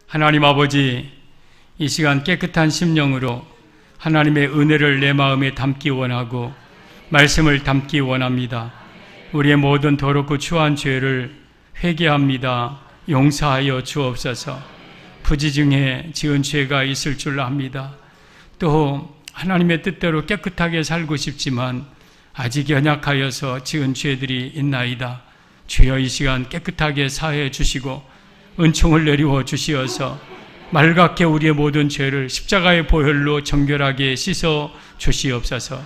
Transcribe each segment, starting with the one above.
하나님 아버지, 이 시간 깨끗한 심령으로 하나님의 은혜를 내 마음에 담기 원하고 말씀을 담기 원합니다. 우리의 모든 더럽고 추한 죄를 회개합니다. 용서하여 주옵소서. 부지중에 지은 죄가 있을 줄 압니다. 또 하나님의 뜻대로 깨끗하게 살고 싶지만 아직 연약하여서 지은 죄들이 있나이다. 주여, 이 시간 깨끗하게 사해 주시고 은총을 내리워 주시어서 맑게 우리의 모든 죄를 십자가의 보혈로 정결하게 씻어 주시옵소서.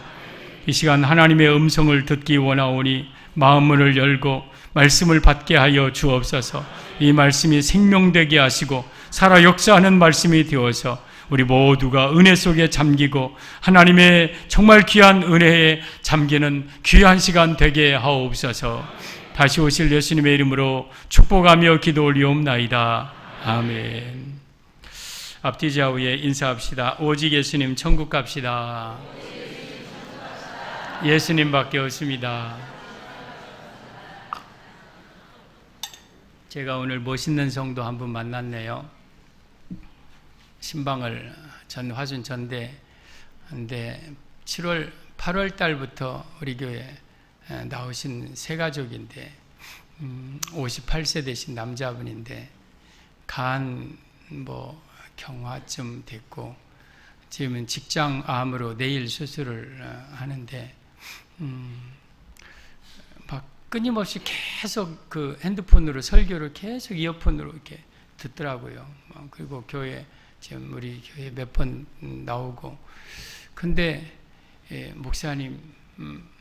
이 시간 하나님의 음성을 듣기 원하오니 마음문을 열고 말씀을 받게 하여 주옵소서. 이 말씀이 생명되게 하시고 살아 역사하는 말씀이 되어서 우리 모두가 은혜 속에 잠기고 하나님의 정말 귀한 은혜에 잠기는 귀한 시간 되게 하옵소서. 다시 오실 예수님의 이름으로 축복하며 기도 올리옵나이다. 아멘. 앞뒤 좌우에 인사합시다. 오직 예수님 천국 갑시다. 예수님밖에 없습니다. 제가 오늘 멋있는 성도 한 분 만났네요. 신방을 화순 전대 근데 8월 달부터 우리 교회 나오신 새 가족인데 58세 되신 남자분인데 간 경화증 됐고 지금은 직장암으로 내일 수술을 하는데 막 끊임없이 계속 그 핸드폰으로 설교를 계속 이어폰으로 이렇게 듣더라고요. 그리고 교회 지금 우리 교회 몇 번 나오고 근데 목사님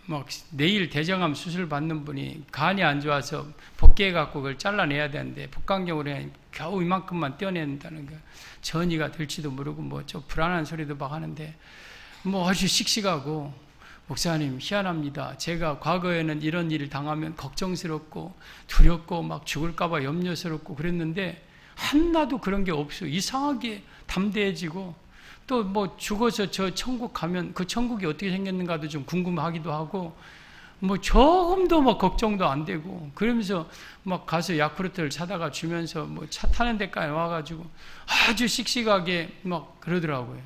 막 내일 대장암 수술 받는 분이 간이 안 좋아서 복귀해 갖고 그걸 잘라내야 되는데 복강경으로 겨우 이만큼만 떼어낸다는 거 전이가 될지도 모르고 좀 불안한 소리도 막 하는데 아주 씩씩하고 목사님 희한합니다. 제가 과거에는 이런 일을 당하면 걱정스럽고 두렵고 막 죽을까봐 염려스럽고 그랬는데 하나도 그런 게 없어요. 이상하게 담대해지고 또 죽어서 저 천국 가면 그 천국이 어떻게 생겼는가도 좀 궁금하기도 하고 조금도 걱정도 안 되고 그러면서 가서 야쿠르트를 사다가 주면서 차 타는 데까지 와가지고 아주 씩씩하게 그러더라고요.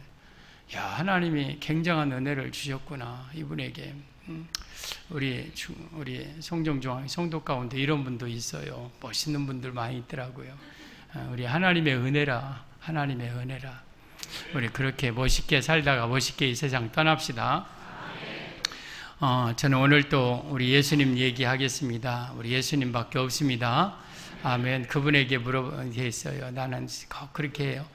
야, 하나님이 굉장한 은혜를 주셨구나 이분에게. 우리 송정중앙 성도 가운데 이런 분도 있어요. 멋있는 분들 많이 있더라고요. 우리 하나님의 은혜라, 하나님의 은혜라. 우리 그렇게 멋있게 살다가 멋있게 이 세상 떠납시다. 저는 오늘 또 우리 예수님 얘기하겠습니다. 우리 예수님밖에 없습니다. 아멘. 그분에게 물어보게 있어요. 나는 그렇게 해요.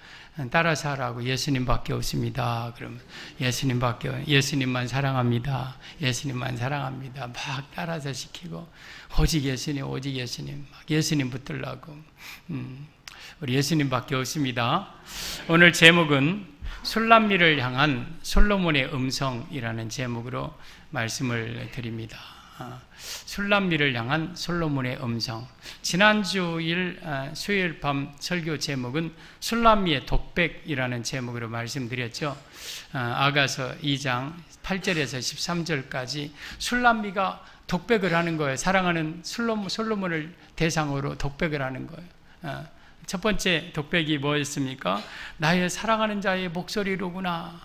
따라서 하라고. 예수님밖에 없습니다. 그러면 예수님만 사랑합니다. 예수님만 사랑합니다. 막 따라서 시키고 오직 예수님, 오직 예수님, 막 예수님 붙들라고. 우리 예수님밖에 없습니다. 오늘 제목은 술람미를 향한 솔로몬의 음성이라는 제목으로 말씀을 드립니다. 술람미를 향한 솔로몬의 음성. 지난주일 수요일 밤 설교 제목은 술람미의 독백이라는 제목으로 말씀드렸죠. 아가서 2장 8절에서 13절까지 술람미가 독백을 하는 거예요. 사랑하는 솔로몬을 대상으로 독백을 하는 거예요. 첫 번째 독백이 뭐였습니까? 나의 사랑하는 자의 목소리로구나.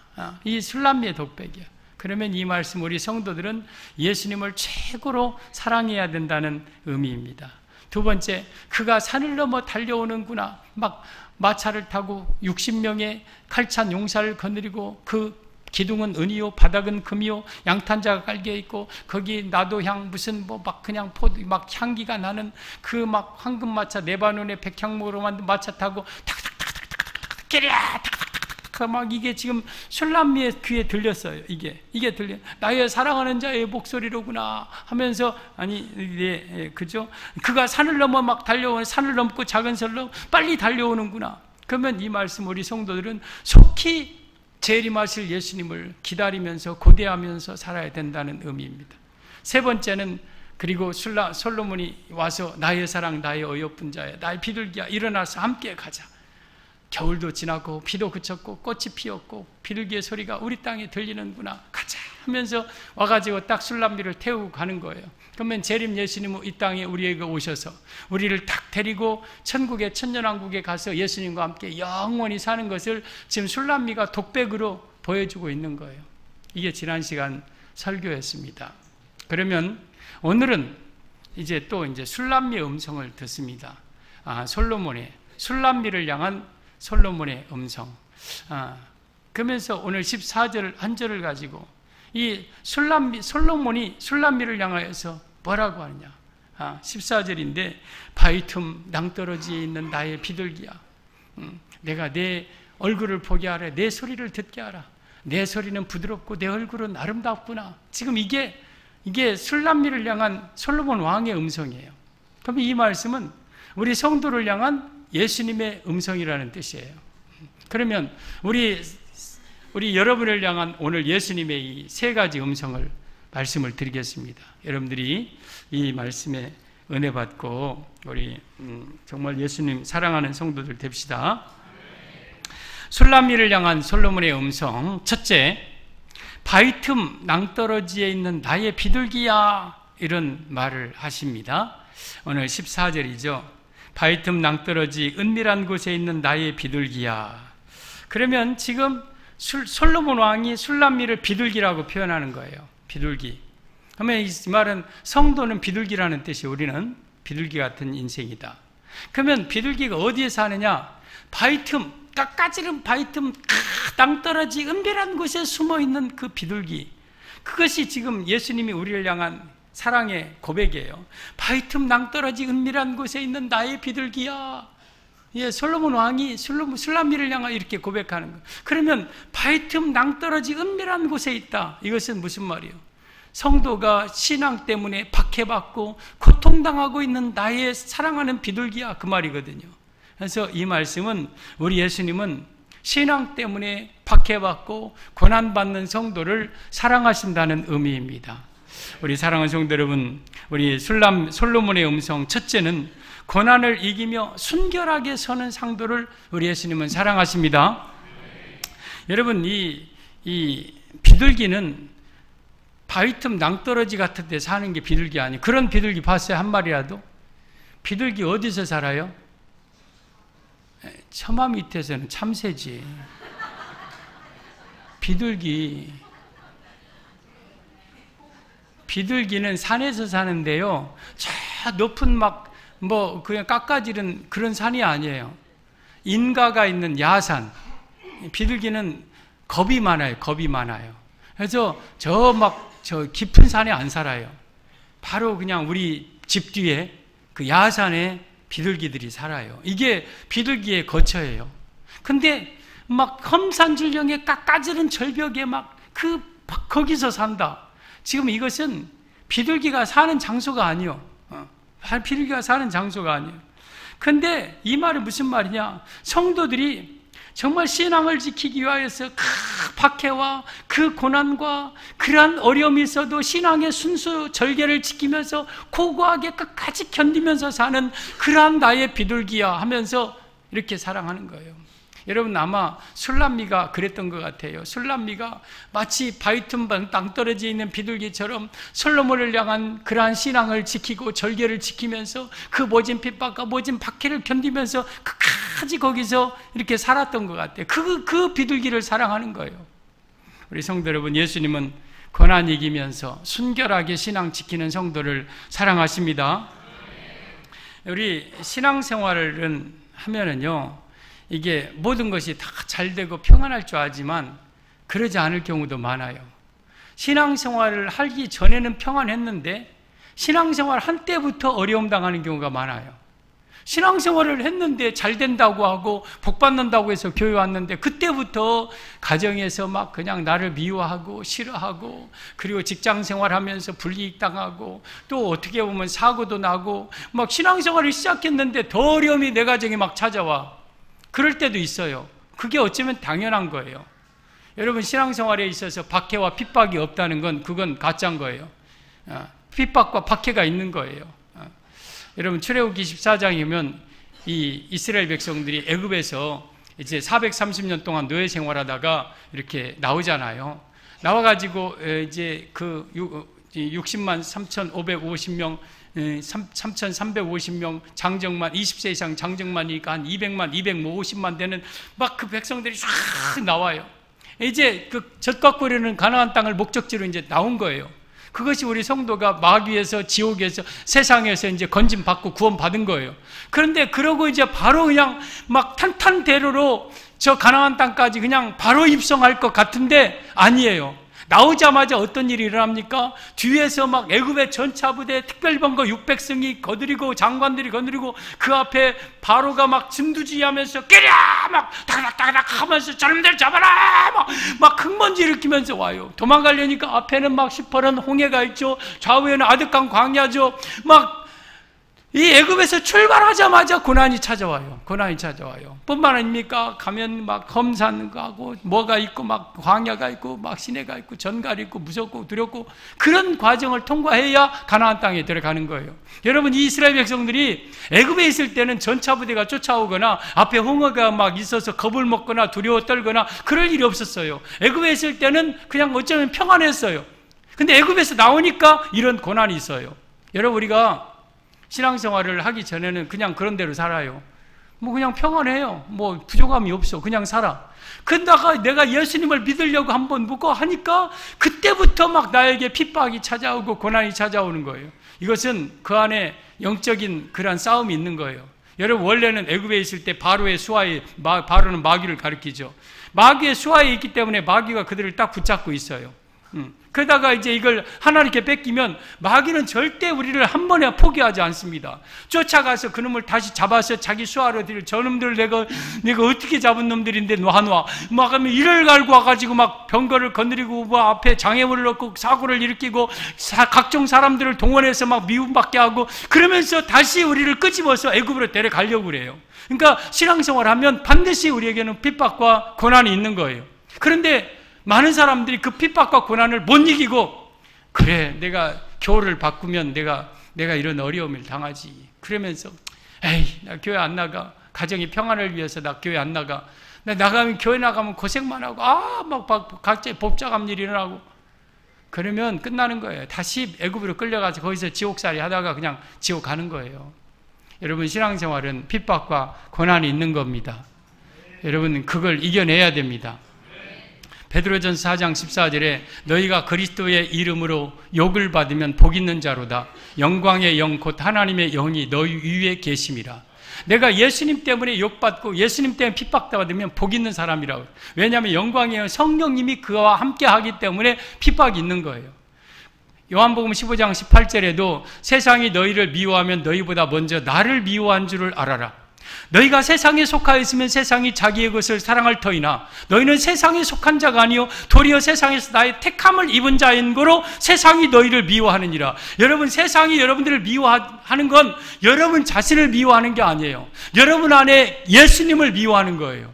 이 술람미의 독백이야. 그러면 이 말씀 우리 성도들은 예수님을 최고로 사랑해야 된다는 의미입니다. 두 번째, 그가 산을 넘어 달려오는구나. 마차를 타고 60명의 칼찬 용사를 거느리고 그 기둥은 은이요 바닥은 금이요 양탄자가 깔려 있고 거기 나도향 무슨 그냥 향기가 나는 그 황금 마차 레바논의 백향목으로 만든 마차 타고 탁탁탁탁탁탁 끼랴 탁탁탁탁 이게 지금 술람미의 귀에 들렸어요. 이게 들려. 나의 사랑하는 자의 목소리로구나 하면서 그죠? 그가 산을 넘어 달려오는 산을 넘고 작은 산을 빨리 달려오는구나. 그러면 이 말씀 우리 성도들은 속히 재림하실 예수님을 기다리면서 고대하면서 살아야 된다는 의미입니다. 세 번째는 그리고 솔로몬이 와서 나의 사랑 나의 어여쁜 자야 나의 비둘기야 일어나서 함께 가자. 겨울도 지나고 비도 그쳤고 꽃이 피었고 비둘기의 소리가 우리 땅에 들리는구나. 가자 하면서 와가지고 딱 술람미를 태우고 가는 거예요. 그러면 재림 예수님은 이 땅에 우리에게 오셔서 우리를 딱 데리고 천국의 천년왕국에 가서 예수님과 함께 영원히 사는 것을 지금 술람미가 독백으로 보여주고 있는 거예요. 이게 지난 시간 설교였습니다. 그러면 오늘은 이제 또 술람미의 음성을 듣습니다. 솔로몬의 술람미를 향한 솔로몬의 음성. 그러면서 오늘 14절 한 절을 가지고 이 솔로몬이 술람미를 향하여서 뭐라고 하느냐. 14절인데 바위틈 낭떠러지에 있는 나의 비둘기야. 내가 내 얼굴을 보게 하라. 내 소리를 듣게 하라. 내 소리는 부드럽고 내 얼굴은 아름답구나. 지금 이게 술람미를 향한 솔로몬 왕의 음성이에요. 그럼 이 말씀은 우리 성도를 향한 예수님의 음성이라는 뜻이에요. 그러면 우리 여러분을 향한 오늘 예수님의 이 세 가지 음성을 말씀을 드리겠습니다. 여러분들이 이 말씀에 은혜 받고 우리 정말 예수님 사랑하는 성도들 됩시다. 술람미를 향한 솔로몬의 음성. 첫째, 바위틈 낭떠러지에 있는 나의 비둘기야, 이런 말을 하십니다. 오늘 14절이죠. 바위틈 낭떠러지 은밀한 곳에 있는 나의 비둘기야. 그러면 지금 솔로몬 왕이 술람미를 비둘기라고 표현하는 거예요. 비둘기. 그러면 이 말은 성도는 비둘기라는 뜻이, 우리는 비둘기 같은 인생이다. 그러면 비둘기가 어디에 사느냐? 바위틈, 까까지른 바위틈, 낭떠러지 은밀한 곳에 숨어있는 그 비둘기. 그것이 지금 예수님이 우리를 향한 사랑의 고백이에요. 바위틈 낭떠러지 은밀한 곳에 있는 나의 비둘기야. 예, 솔로몬 왕이 술람미를 향하 이렇게 고백하는 거예요. 그러면 바위틈 낭떠러지 은밀한 곳에 있다. 이것은 무슨 말이에요? 성도가 신앙 때문에 박해받고 고통당하고 있는 나의 사랑하는 비둘기야, 그 말이거든요. 그래서 이 말씀은 우리 예수님은 신앙 때문에 박해받고 고난받는 성도를 사랑하신다는 의미입니다. 우리 사랑하는 성도 여러분, 우리 솔로몬의 음성 첫째는 고난을 이기며 순결하게 서는 상도를 우리 예수님은 사랑하십니다. 여러분, 이 비둘기는 바위틈 낭떠러지 같은 데 사는 게 비둘기 아니에요. 그런 비둘기 봤어요? 한 마리라도? 비둘기 어디서 살아요? 처마 밑에서는 참새지. 비둘기는 산에서 사는데요, 저 높은 그냥 깎아지른 그런 산이 아니에요. 인가가 있는 야산. 비둘기는 겁이 많아요. 그래서 저 깊은 산에 안 살아요. 바로 그냥 우리 집 뒤에 그 야산에 비둘기들이 살아요. 이게 비둘기의 거처예요. 근데 험산줄령에 깎아지른 절벽에 거기서 산다. 지금 이것은 비둘기가 사는 장소가 아니요. 비둘기가 사는 장소가 아니에요. 근데 이 말은 무슨 말이냐? 성도들이 정말 신앙을 지키기 위하여서 그 박해와 그 고난과 그러한 어려움이 있어도 신앙의 순수 절개를 지키면서 고고하게 끝까지 견디면서 사는 그러한 나의 비둘기야 하면서 이렇게 사랑하는 거예요. 여러분, 아마 술람미가 그랬던 것 같아요. 술람미가 마치 바위틈 낭떠러지에 있는 비둘기처럼 솔로몬을 향한 그러한 신앙을 지키고 절개를 지키면서 그 모진 핍박과 모진 박해를 견디면서 끝까지 거기서 이렇게 살았던 것 같아요. 그 비둘기를 사랑하는 거예요. 우리 성도 여러분, 예수님은 고난 이기면서 순결하게 신앙 지키는 성도를 사랑하십니다. 우리 신앙생활을 하면은요, 이게 모든 것이 다 잘 되고 평안할 줄 알지만 그러지 않을 경우도 많아요. 신앙생활을 하기 전에는 평안했는데 신앙생활 한 때부터 어려움 당하는 경우가 많아요. 신앙생활을 했는데 잘 된다고 하고 복 받는다고 해서 교회 왔는데 그때부터 가정에서 그냥 나를 미워하고 싫어하고, 그리고 직장생활하면서 불이익 당하고, 또 어떻게 보면 사고도 나고, 신앙생활을 시작했는데 더 어려움이 내 가정에 찾아와. 그럴 때도 있어요. 그게 어쩌면 당연한 거예요. 여러분, 신앙생활에 있어서 박해와 핍박이 없다는 건 그건 가짜인 거예요. 핍박과 박해가 있는 거예요. 여러분, 출애굽기 14장이면 이 이스라엘 백성들이 애굽에서 이제 430년 동안 노예 생활하다가 이렇게 나오잖아요. 나와가지고 이제 그 60만 3,550명, 3,350명 장정만, 20세 이상 장정만이니까 한 200만, 250만 되는 막 그 백성들이 쫙 나와요. 이제 그 젖과 꿀이는 가나안 땅을 목적지로 이제 나온 거예요. 그것이 우리 성도가 마귀에서, 지옥에서, 세상에서 이제 건짐받고 구원받은 거예요. 그런데 그러고 이제 바로 그냥 막 탄탄대로로 저 가나안 땅까지 그냥 바로 입성할 것 같은데 아니에요. 나오자마자 어떤 일이 일어납니까? 뒤에서 막 애굽의 전차부대 특별병거 600승이 거느리고 장관들이 거느리고 그 앞에 바로가 막 진두지휘하면서 깨랴 막 다닥다닥 하면서 저놈들 잡아라 막 흙먼지 일으키면서 와요. 도망가려니까 앞에는 막 시퍼런 홍해가 있죠. 좌우에는 아득한 광야죠. 막 이 애굽에서 출발하자마자 고난이 찾아와요. 고난이 찾아와요. 뿐만 아닙니까? 가면 막 험산 가고 뭐가 있고 막 광야가 있고 막 시내가 있고 전갈이 있고 무섭고 두렵고 그런 과정을 통과해야 가나안 땅에 들어가는 거예요. 여러분, 이 이스라엘 백성들이 애굽에 있을 때는 전차부대가 쫓아오거나 앞에 홍해가 막 있어서 겁을 먹거나 두려워 떨거나 그럴 일이 없었어요. 애굽에 있을 때는 그냥 어쩌면 평안했어요. 근데 애굽에서 나오니까 이런 고난이 있어요. 여러분, 우리가 신앙생활을 하기 전에는 그냥 그런 대로 살아요. 뭐 그냥 평안해요. 뭐 부족함이 없어. 그냥 살아. 그러다가 내가 예수님을 믿으려고 한번 묻고 하니까 그때부터 막 나에게 핍박이 찾아오고 고난이 찾아오는 거예요. 이것은 그 안에 영적인 그런 싸움이 있는 거예요. 여러분, 원래는 애굽에 있을 때 바로의 수하에, 바로는 마귀를 가리키죠. 마귀의 수하에 있기 때문에 마귀가 그들을 딱 붙잡고 있어요. 그러다가 이제 이걸 하나 이렇게 뺏기면 마귀는 절대 우리를 한 번에 포기하지 않습니다. 쫓아가서 그놈을 다시 잡아서 자기 수하로 들여. 저놈들 내가 어떻게 잡은 놈들인데 놔. 막 하면 이를 갈고 와가지고 막 병거를 건드리고 뭐 앞에 장애물을 넣고 사고를 일으키고 각종 사람들을 동원해서 막 미움받게 하고 그러면서 다시 우리를 끄집어서 애굽으로 데려가려고 그래요. 그러니까 신앙생활 하면 반드시 우리에게는 핍박과 고난이 있는 거예요. 그런데 많은 사람들이 그 핍박과 고난을 못 이기고 그래, 내가 교회를 바꾸면 내가 이런 어려움을 당하지. 그러면서 에이, 나 교회 안 나가. 가정의 평안을 위해서 나 교회 안 나가. 나 나가면 교회 나가면 고생만 하고 막 각자의 복잡한 일이 일어나고 그러면 끝나는 거예요. 다시 애굽으로 끌려가서 거기서 지옥살이 하다가 그냥 지옥 가는 거예요. 여러분, 신앙생활은 핍박과 고난이 있는 겁니다. 여러분, 그걸 이겨내야 됩니다. 베드로전서 4장 14절에 너희가 그리스도의 이름으로 욕을 받으면 복 있는 자로다. 영광의 영 곧 하나님의 영이 너희 위에 계심이라. 내가 예수님 때문에 욕받고 예수님 때문에 핍박받으면 복 있는 사람이라고. 왜냐하면 영광의 영, 성령님이 그와 함께 하기 때문에 핍박이 있는 거예요. 요한복음 15장 18절에도 세상이 너희를 미워하면 너희보다 먼저 나를 미워한 줄을 알아라. 너희가 세상에 속하여 있으면 세상이 자기의 것을 사랑할 터이나 너희는 세상에 속한 자가 아니요 도리어 세상에서 나의 택함을 입은 자인 거로 세상이 너희를 미워하느니라. 여러분, 세상이 여러분들을 미워하는 건 여러분 자신을 미워하는 게 아니에요. 여러분 안에 예수님을 미워하는 거예요.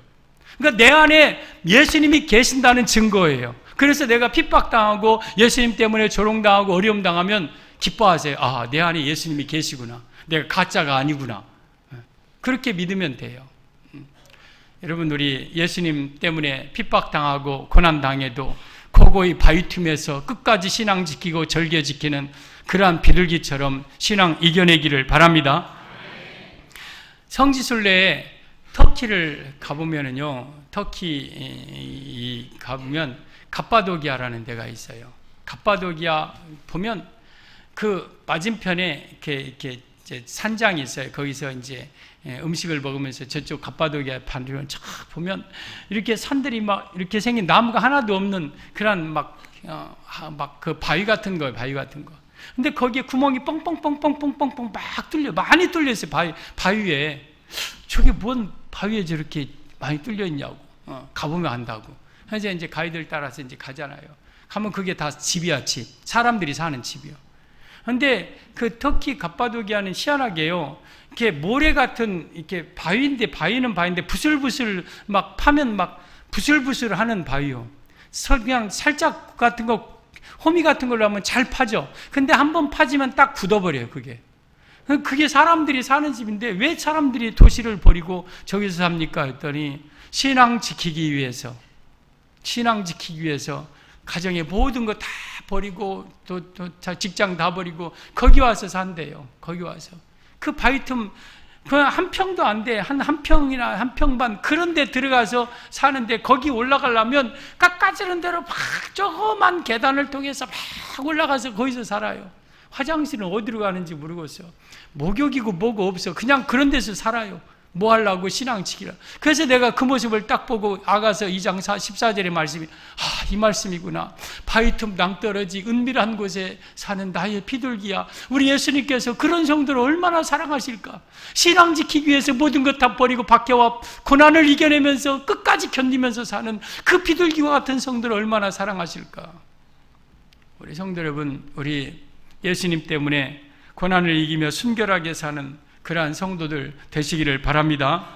그러니까 내 안에 예수님이 계신다는 증거예요. 그래서 내가 핍박당하고 예수님 때문에 조롱당하고 어려움 당하면 기뻐하세요. 아, 내 안에 예수님이 계시구나. 내가 가짜가 아니구나. 그렇게 믿으면 돼요. 여러분, 우리 예수님 때문에 핍박당하고 고난당해도 고고히 바위 틈에서 끝까지 신앙 지키고 절개 지키는 그러한 비둘기처럼 신앙 이겨내기를 바랍니다. 성지순례에 터키를 가보면은요, 터키 가보면 갑바도기아라는 데가 있어요. 갑바도기아 보면 그 맞은편에 이렇게 산장이 있어요. 거기서 이제 음식을 먹으면서 저쪽 갑바도기아 반대로 쫙 보면 이렇게 산들이 막 이렇게 생긴 나무가 하나도 없는 그런 막 그 바위 같은 거예요. 바위 같은 거. 근데 거기에 구멍이 뻥뻥뻥뻥뻥뻥뻥 막 뚫려, 많이 뚫려 있어요. 바위에. 저게 뭔 바위에 저렇게 많이 뚫려 있냐고. 가보면 안다고. 현재 이제 가이드를 따라서 이제 가잖아요. 가면 그게 다 집이야, 집. 사람들이 사는 집이요. 근데 그 터키 갑바도기아는 희한하게요. 이렇게 모래 같은 이렇게 바위인데 바위는 바위인데 부슬부슬 막 파면 막 부슬부슬 하는 바위요. 그냥 살짝 같은 거 호미 같은 걸로 하면 잘 파죠. 근데 한번 파지면 딱 굳어버려요. 그게 사람들이 사는 집인데 왜 사람들이 도시를 버리고 저기서 삽니까? 했더니 신앙 지키기 위해서 가정의 모든 거 다 버리고 또 직장 다 버리고 거기 와서 산대요. 거기 와서 그 바위 틈 그 한 평도 안 돼. 한 평이나 한 평 반 그런 데 들어가서 사는데 거기 올라가려면 깎아지는 대로 막 조그만 계단을 통해서 막 올라가서 거기서 살아요. 화장실은 어디로 가는지 모르겠어. 목욕이고 뭐고 없어. 그냥 그런 데서 살아요. 뭐 하려고 신앙지키라. 그래서 내가 그 모습을 딱 보고 아가서 2장 14절의 말씀이 이 말씀이구나. 바위 틈 낭떠러지 은밀한 곳에 사는 나의 비둘기야. 우리 예수님께서 그런 성도를 얼마나 사랑하실까. 신앙 지키기 위해서 모든 것 다 버리고 밖에 와 고난을 이겨내면서 끝까지 견디면서 사는 그 비둘기와 같은 성도를 얼마나 사랑하실까. 우리 성도 여러분, 우리 예수님 때문에 고난을 이기며 순결하게 사는 그러한 성도들 되시기를 바랍니다.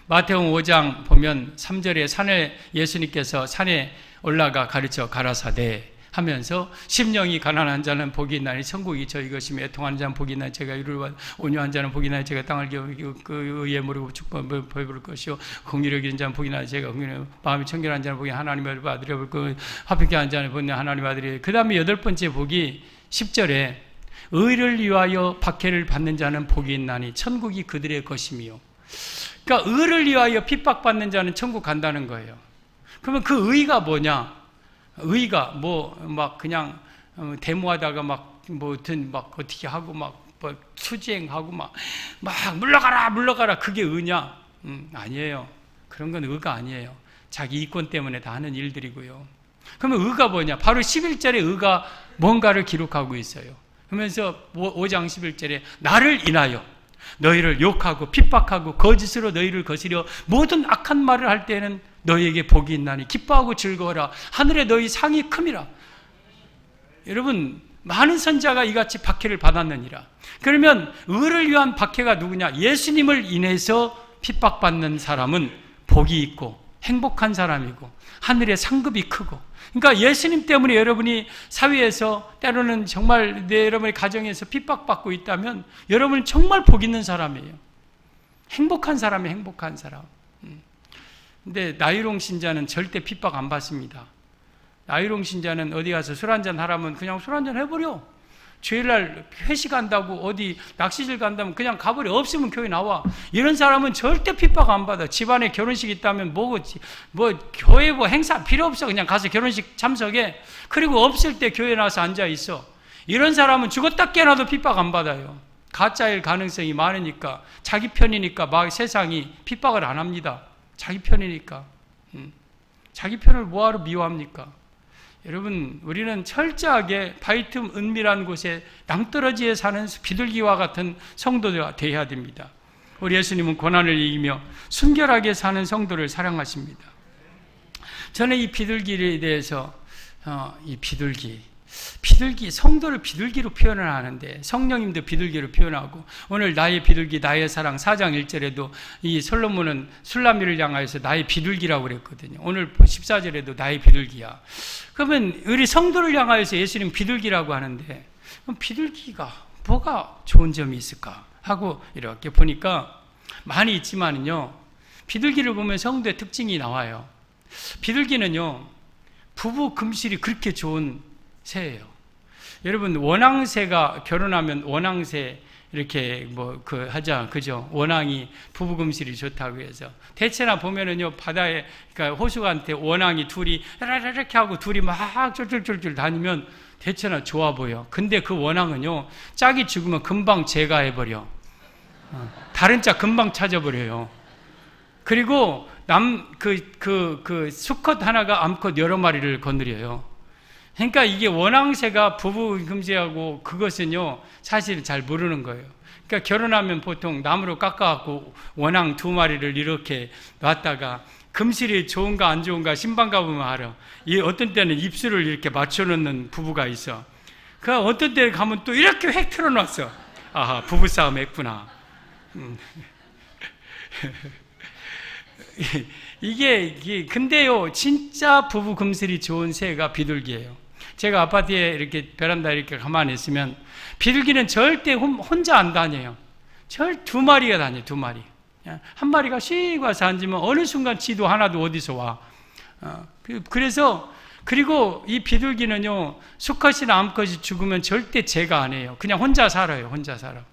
마태복음 5장 보면 3절에 산에 예수님께서 산에 올라가 가르쳐 가라사대 하면서 심령이 가난한 자는 복이 있나니 천국이 저희 것이며 애통하는 자는 복이 있나니 제가 이를 온유한 자는 복이 있나니 제가 땅을 그 의에 모르고 축복을 베풀 것이요 긍휼히 여기는 자는 복이 있나니 제가 긍휼히 마음이 청결한 자는 복이 하나님의 아들이 볼 그 화평케 하는 자는 복이 하나님의 아들이. 그 다음에 8번째 복이 10절에 의를 위하여 박해를 받는 자는 복이 있나니 천국이 그들의 것이며. 그러니까 의를 위하여 핍박받는 자는 천국 간다는 거예요. 그러면 그 의가 뭐냐? 의가 뭐 막 그냥 데모하다가 막 어떻게 하고 막 투쟁하고 막 물러가라 그게 의냐? 아니에요. 그런 건 의가 아니에요. 자기 이권 때문에 다 하는 일들이고요. 그러면 의가 뭐냐? 바로 11절에 의가 뭔가를 기록하고 있어요. 그러면서 5장 11절에 나를 인하여 너희를 욕하고 핍박하고 거짓으로 너희를 거스려 모든 악한 말을 할 때에는 너희에게 복이 있나니 기뻐하고 즐거워라. 하늘에 너희 상이 큼이라. 여러분, 많은 선자가 이같이 박해를 받았느니라. 그러면 의를 위한 박해가 누구냐? 예수님을 인해서 핍박받는 사람은 복이 있고 행복한 사람이고 하늘의 상급이 크고. 그러니까 예수님 때문에 여러분이 사회에서 때로는 정말 여러분의 가정에서 핍박받고 있다면 여러분은 정말 복 있는 사람이에요. 행복한 사람이에요. 행복한 사람. 근데 나이롱 신자는 절대 핍박 안 받습니다. 나이롱 신자는 어디 가서 술 한잔 하라면 그냥 술 한잔 해버려. 주일날 회식한다고 어디 낚시질 간다면 그냥 가버려. 없으면 교회 나와. 이런 사람은 절대 핍박 안 받아. 집안에 결혼식 있다면 뭐 교회 행사 필요 없어. 그냥 가서 결혼식 참석해. 그리고 없을 때 교회 나와서 앉아 있어. 이런 사람은 죽었다 깨어나도 핍박 안 받아요. 가짜일 가능성이 많으니까, 자기 편이니까 막 세상이 핍박을 안 합니다. 자기 편이니까. 자기 편을 뭐하러 미워합니까? 여러분, 우리는 철저하게 바위 틈 은밀한 곳에 낭떠러지에 사는 비둘기와 같은 성도가 되어야 됩니다. 우리 예수님은 고난을 이기며 순결하게 사는 성도를 사랑하십니다. 저는 이 비둘기에 대해서 이 비둘기 성도를 비둘기로 표현을 하는데 성령님도 비둘기로 표현하고 오늘 나의 비둘기 나의 사랑 4장 1절에도 이 솔로몬은 술라미를 향하여서 나의 비둘기라고 그랬거든요. 오늘 14절에도 나의 비둘기야. 그러면 우리 성도를 향하여서 예수님 비둘기라고 하는데 그럼 비둘기가 뭐가 좋은 점이 있을까 하고 이렇게 보니까 많이 있지만은요, 비둘기를 보면 성도의 특징이 나와요. 비둘기는요, 부부 금실이 그렇게 좋은 새예요. 여러분, 원앙새가 결혼하면 원앙새 이렇게 하자, 그죠? 원앙이 부부 금실이 좋다고 해서 대체나 보면은요, 바다에, 그러니까 호수한테 원앙이 둘이 이렇게 하고 둘이 막 쫄쫄쫄쫄 다니면 대체나 좋아 보여. 근데 그 원앙은요, 짝이 죽으면 금방 제거해버려. 다른 짝 금방 찾아버려요. 그리고 수컷 하나가 암컷 여러 마리를 거느려요. 그러니까 이게 원앙새가 부부 금지하고 그것은요, 사실 잘 모르는 거예요. 그러니까 결혼하면 보통 나무로 깎아갖고 원앙 2마리를 이렇게 놨다가 금실이 좋은가 안 좋은가 신방 가보면 알아. 어떤 때는 입술을 이렇게 맞춰놓는 부부가 있어. 그 어떤 때 가면 또 이렇게 획 틀어놨어. 아하, 부부싸움 했구나. 이게 근데요, 진짜 부부 금슬이 좋은 새가 비둘기예요. 제가 아파트에 이렇게 베란다에 이렇게 가만히 있으면 비둘기는 절대 혼자 안 다녀요. 2마리가 다녀요. 2마리. 한 마리가 쉬고 와서 앉으면 어느 순간 지도 하나도 어디서 와. 그래서 그리고 이 비둘기는요, 수컷이나 암컷이 죽으면 절대 제가 안 해요. 그냥 혼자 살아요. 혼자 살아.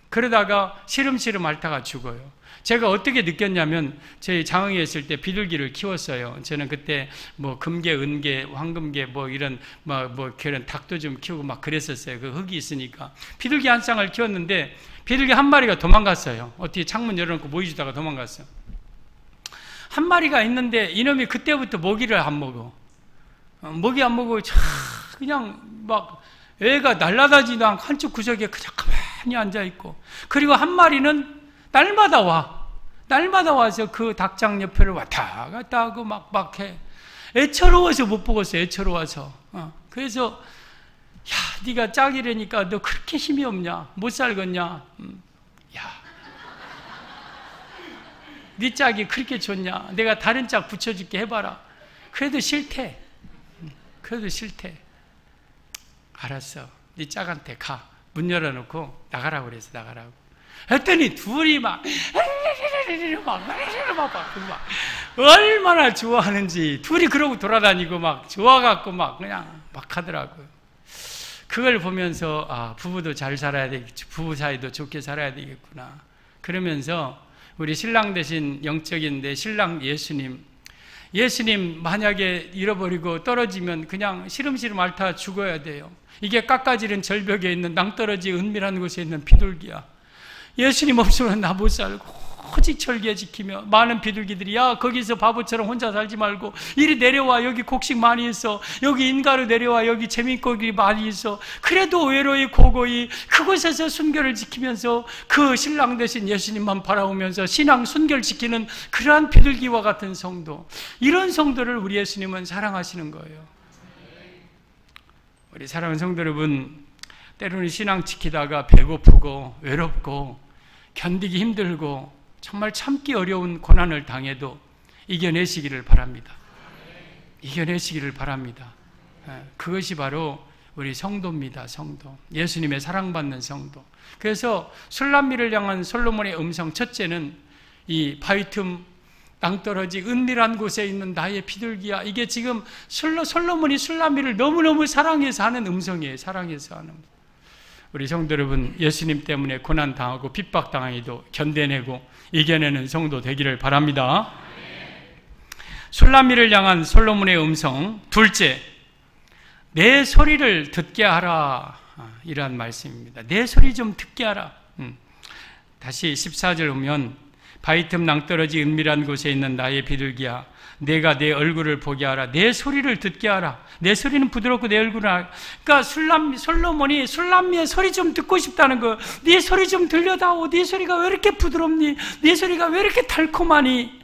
그러다가 시름시름 앓다가 죽어요. 제가 어떻게 느꼈냐면, 저희 장흥에 있을 때 비둘기를 키웠어요. 저는 그때 뭐 금개, 은개, 황금개 뭐 이런 뭐 그런 닭도 좀 키우고 막 그랬었어요. 그 흙이 있으니까. 비둘기 한 쌍을 키웠는데 비둘기 한 마리가 도망갔어요. 어떻게 창문 열어놓고 모이주다가 도망갔어요. 한 마리가 있는데 이놈이 그때부터 모기를 안 먹어. 모기 안 먹고 그냥 막 애가 날아다니지도 않고 한쪽 구석에 그냥 가만히 앉아있고, 그리고 한 마리는 날마다 와. 날마다 와서 그 닭장 옆에를 왔다 갔다 하고 막 해. 애처로워서 못 보겠어요. 애처로워서. 그래서 야, 네가 짝이라니까 너 그렇게 힘이 없냐? 못 살겠냐? 야, 네 짝이 그렇게 좋냐? 내가 다른 짝 붙여줄게 해봐라. 그래도 싫대. 그래도 싫대. 알았어. 네 짝한테 가. 문 열어놓고 나가라고 그래서 나가라고. 했더니 둘이 막 얼마나 좋아하는지, 둘이 그러고 돌아다니고 막 좋아갖고 막 그냥 막 하더라고요. 그걸 보면서 아, 부부도 잘 살아야 되겠지, 부부 사이도 좋게 살아야 되겠구나. 그러면서 우리 신랑 대신 영적인 내 신랑 예수님 만약에 잃어버리고 떨어지면 그냥 시름시름 앓다 죽어야 돼요. 이게 깎아지른 절벽에 있는 낭떠러지 은밀한 곳에 있는 비둘기야. 예수님 없으면 나 못 살고 오직 절개 지키며, 많은 비둘기들이 야 거기서 바보처럼 혼자 살지 말고 이리 내려와, 여기 곡식 많이 있어, 여기 인가로 내려와, 여기 재민고기 많이 있어. 그래도 외로이 고고히 그곳에서 순결을 지키면서 그 신랑 대신 예수님만 바라보면서 신앙 순결 지키는 그러한 비둘기와 같은 성도, 이런 성도를 우리 예수님은 사랑하시는 거예요. 우리 사랑하는 성도 여러분, 때로는 신앙 지키다가 배고프고 외롭고 견디기 힘들고 정말 참기 어려운 고난을 당해도 이겨내시기를 바랍니다. 이겨내시기를 바랍니다. 그것이 바로 우리 성도입니다. 성도. 예수님의 사랑받는 성도. 그래서 술람미를 향한 솔로몬의 음성 첫째는 이 바위 틈 낭떠러지 은밀한 곳에 있는 나의 비둘기야. 이게 지금 솔로몬이 술람미를 너무너무 사랑해서 하는 음성이에요. 사랑해서 하는. 우리 성도 여러분, 예수님 때문에 고난당하고 핍박당하기도 견뎌내고 이겨내는 성도 되기를 바랍니다. 술람미를 향한 솔로몬의 음성 둘째, 내 소리를 듣게 하라. 이러한 말씀입니다. 내 소리 좀 듣게 하라. 다시 14절 보면 바위 틈 낭떠러지 은밀한 곳에 있는 나의 비둘기야, 내가 내 얼굴을 보게 하라. 내 소리를 듣게 하라. 내 소리는 부드럽고 내 얼굴은 그러니까 솔로몬이 술람미의 소리 좀 듣고 싶다는 거. 네 소리 좀 들려다오. 네 소리가 왜 이렇게 부드럽니? 네 소리가 왜 이렇게 달콤하니?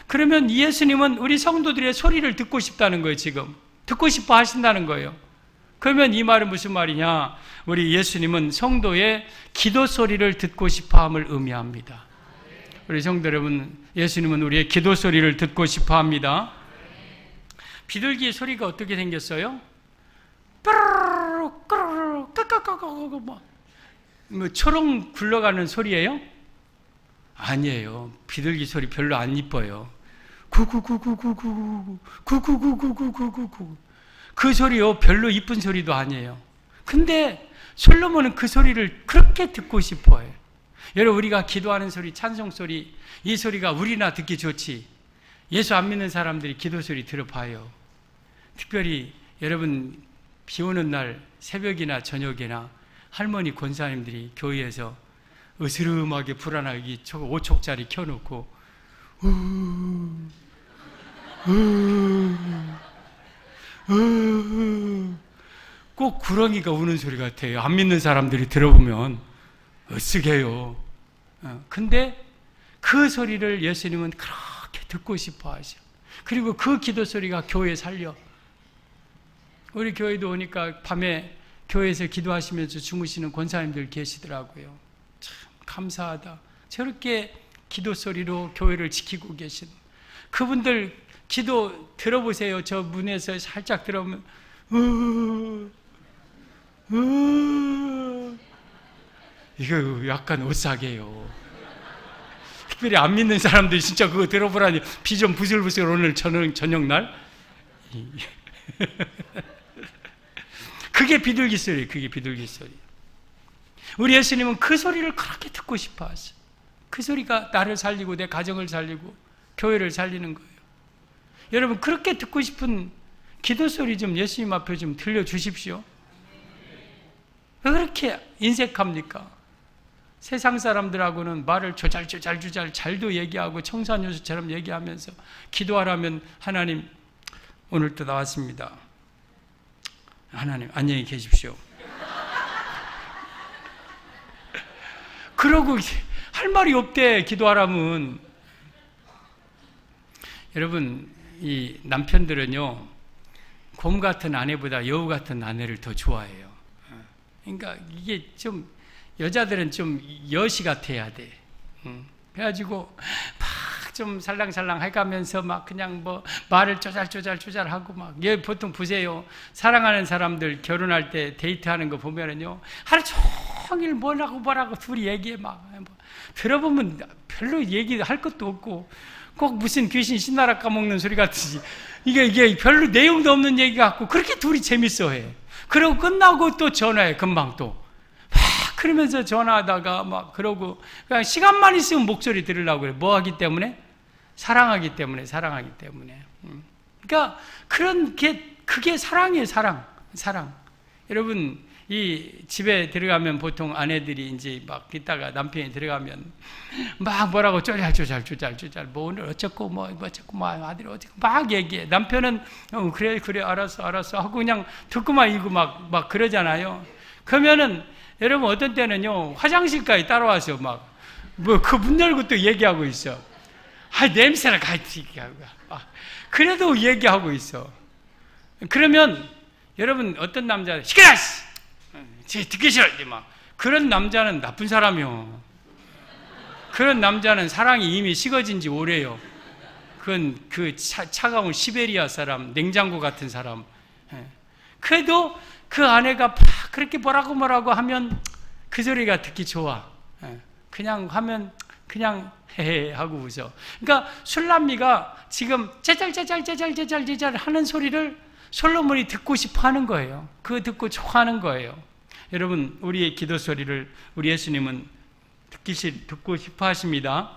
그러면 예수님은 우리 성도들의 소리를 듣고 싶다는 거예요. 지금 듣고 싶어 하신다는 거예요. 그러면 이 말은 무슨 말이냐? 우리 예수님은 성도의 기도 소리를 듣고 싶어 함을 의미합니다. 우리 성도 여러분, 예수님은 우리의 기도 소리를 듣고 싶어 합니다. 비둘기의 소리가 어떻게 생겼어요? 뾰로록 뾰로록 까까까까까 뭐 초롱 굴러가는 소리예요? 아니에요. 비둘기 소리 별로 안 이뻐요. 구구구구구구구 구구구구구구구구 그 소리요, 별로 이쁜 소리도 아니에요. 근데 솔로몬은 그 소리를 그렇게 듣고 싶어 해요. 여러분, 우리가 기도하는 소리, 찬송 소리, 이 소리가 우리나 듣기 좋지 예수 안 믿는 사람들이 기도 소리 들어봐요. 특별히 여러분, 비 오는 날 새벽이나 저녁이나 할머니 권사님들이 교회에서 으스름하게 불안하게 5촉짜리 켜놓고 꼭 구렁이가 우는 소리 같아요. 안 믿는 사람들이 들어보면 으쓱해요. 근데 그 소리를 예수님은 그렇게 듣고 싶어 하셔. 그리고 그 기도 소리가 교회에 살려. 우리 교회도 오니까 밤에 교회에서 기도하시면서 주무시는 권사님들 계시더라고요. 참 감사하다. 저렇게 기도 소리로 교회를 지키고 계신 그분들 기도 들어보세요. 저 문에서 살짝 들어오면 이거 약간 오싹해요. 특별히 안 믿는 사람들이 진짜 그거 들어보라니 비 좀 부슬부슬 오늘 저녁날 그게 비둘기 소리예요. 그게 비둘기 소리. 우리 예수님은 그 소리를 그렇게 듣고 싶어 하셔. 그 소리가 나를 살리고 내 가정을 살리고 교회를 살리는 거예요. 여러분 그렇게 듣고 싶은 기도 소리 좀 예수님 앞에 좀 들려주십시오. 왜 그렇게 인색합니까? 세상 사람들하고는 말을 조잘조잘 잘도 얘기하고 청산유수처럼 얘기하면서 기도하라면 하나님 오늘도 나왔습니다. 하나님 안녕히 계십시오. 그러고 할 말이 없대. 기도하라면. 여러분 이 남편들은요 곰 같은 아내보다 여우 같은 아내를 더 좋아해요. 그러니까 이게 좀 여자들은 좀 여시 같아야 돼. 그래가지고 막 좀 살랑살랑 해가면서 막 그냥 뭐 말을 쪼잘하고 막. 예, 보통 보세요. 사랑하는 사람들 결혼할 때 데이트하는 거 보면은요 하루 종일 뭐라고 둘이 얘기해 막. 들어보면 별로 얘기할 것도 없고 꼭 무슨 귀신 신나라 까먹는 소리 같으지. 이게 별로 내용도 없는 얘기 같고 그렇게 둘이 재밌어해. 그러고 끝나고 또 전화해. 금방 또 막 그러면서 전화하다가 막 그러고 그냥 시간만 있으면 목소리 들으려고 그래. 뭐 하기 때문에? 사랑하기 때문에. 그러니까 그런 게 그게 사랑이에요. 사랑. 여러분 이 집에 들어가면 보통 아내들이 이제 막 있다가 남편이 들어가면 막 뭐라고 쪼잘 뭐 오늘 어쩌고 뭐 아들이 어쩌고 막 얘기해. 남편은 그래 알았어 하고 그냥 듣고만 있고 막 그러잖아요. 그러면은 여러분 어떤 때는요 화장실까지 따라와서 막 뭐 그 문 열고 또 얘기하고 있어. 냄새나 같이 얘기하고 그래도 얘기하고 있어. 그러면 여러분 어떤 남자 시끄러! 듣기 싫어! 막 그런 남자는 나쁜 사람이요. 그런 남자는 사랑이 이미 식어진 지 오래요. 그건 그 차가운 시베리아 사람, 냉장고 같은 사람. 그래도 그 아내가 그렇게 뭐라고 하면 그 소리가 듣기 좋아. 그냥 하면 그냥 헤헤 하고 웃어. 그러니까 술남미가 지금 제잘 하는 소리를 솔로몬이 듣고 싶어 하는 거예요. 그거 듣고 좋아하는 거예요. 여러분 우리의 기도 소리를 우리 예수님은 듣고 싶어 하십니다.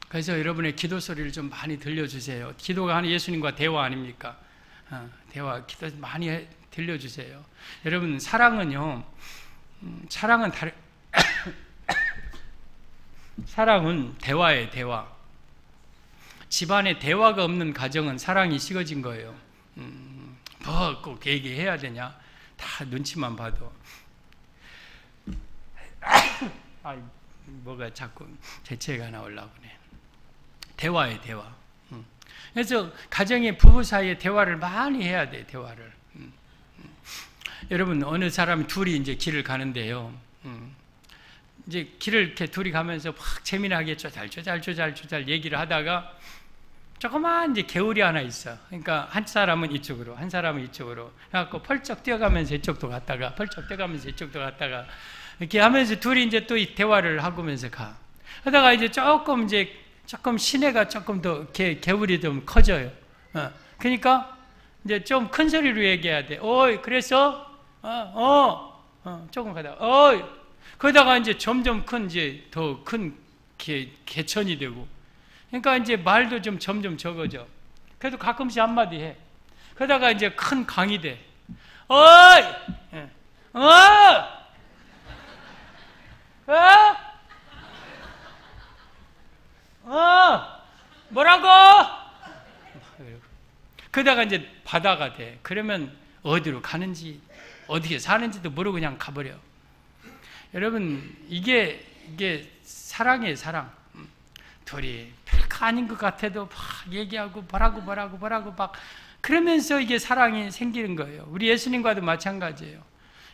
그래서 여러분의 기도 소리를 좀 많이 들려주세요. 기도가 하는 예수님과 대화 아닙니까? 기도 많이 들려주세요. 여러분 사랑은요 사랑은 대화예요. 대화. 집안에 대화가 없는 가정은 사랑이 식어진 거예요. 뭐 꼭 얘기해야 되냐? 다 눈치만 봐도. 뭐가 자꾸 재채가 나오려고 그래. 대화예요. 대화. 그래서 가정의 부부 사이에 대화를 많이 해야 돼. 대화를. 여러분 어느 사람이 둘이 이제 길을 가는데요. 이제 길을 이렇게 둘이 가면서 막 재미나게 쪼잘 얘기를 하다가 조그만 이제 개울이 하나 있어. 그러니까 한 사람은 이쪽으로, 한 사람은 이쪽으로. 그래갖고 펄쩍 뛰어가면서 이쪽도 갔다가, 펄쩍 뛰어가면서 이쪽도 갔다가 이렇게 하면서 둘이 이제 또 이 대화를 하면서 가. 하다가 이제 조금 시내가 조금 더 개울이 좀 커져요. 그러니까 이제 좀 큰 소리로 얘기해야 돼. 어이, 그래서 조금 가다가 어이. 그러다가 이제 점점 더 큰 개천이 되고, 그러니까 이제 말도 좀 점점 적어져. 그래도 가끔씩 한마디 해. 그러다가 이제 큰 강이 돼. 어이! 뭐라고? 그러다가 이제 바다가 돼. 그러면 어디로 가는지, 어떻게 사는지도 모르고 그냥 가버려. 여러분, 이게 사랑이에요, 사랑. 둘이 별거 아닌 것 같아도 막 얘기하고 뭐라고 막 그러면서 이게 사랑이 생기는 거예요. 우리 예수님과도 마찬가지예요.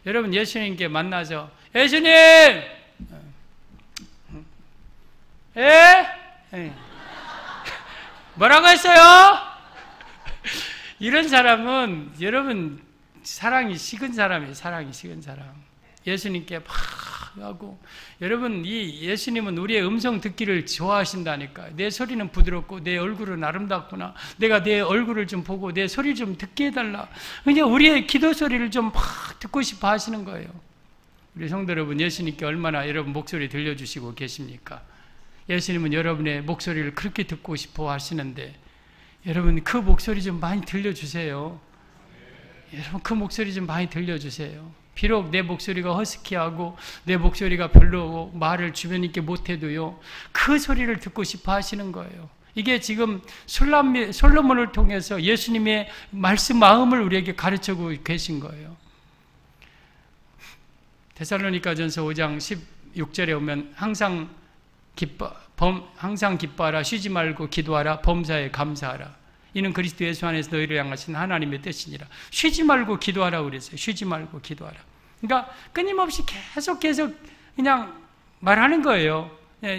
여러분, 예수님께 만나서 예수님! 뭐라고 했어요? 이런 사람은 여러분 사랑이 식은 사람이에요. 사랑이 식은 사람. 예수님께 막 하고. 여러분, 이 예수님은 우리의 음성 듣기를 좋아하신다니까요. 내 소리는 부드럽고 내 얼굴은 아름답구나. 내가 내 얼굴을 좀 보고 내 소리 좀 듣게 해달라. 그냥 우리의 기도 소리를 좀 막 듣고 싶어 하시는 거예요. 우리 성도 여러분, 예수님께 얼마나 여러분 목소리 들려주시고 계십니까? 예수님은 여러분의 목소리를 그렇게 듣고 싶어 하시는데, 여러분 그 목소리 좀 많이 들려주세요. 여러분 그 목소리 좀 많이 들려주세요. 비록 내 목소리가 허스키하고 내 목소리가 별로 말을 주변님께 못해도요, 그 소리를 듣고 싶어 하시는 거예요. 이게 지금 솔로몬을 통해서 예수님의 말씀 마음을 우리에게 가르치고 계신 거예요. 데살로니가전서 5장 16절에 오면 항상 기뻐하라, 쉬지 말고 기도하라, 범사에 감사하라. 이는 그리스도 예수 안에서 너희를 향하신 하나님의 뜻이니라. 쉬지 말고 기도하라고 그랬어요. 쉬지 말고 기도하라. 그러니까 끊임없이 계속 그냥 말하는 거예요.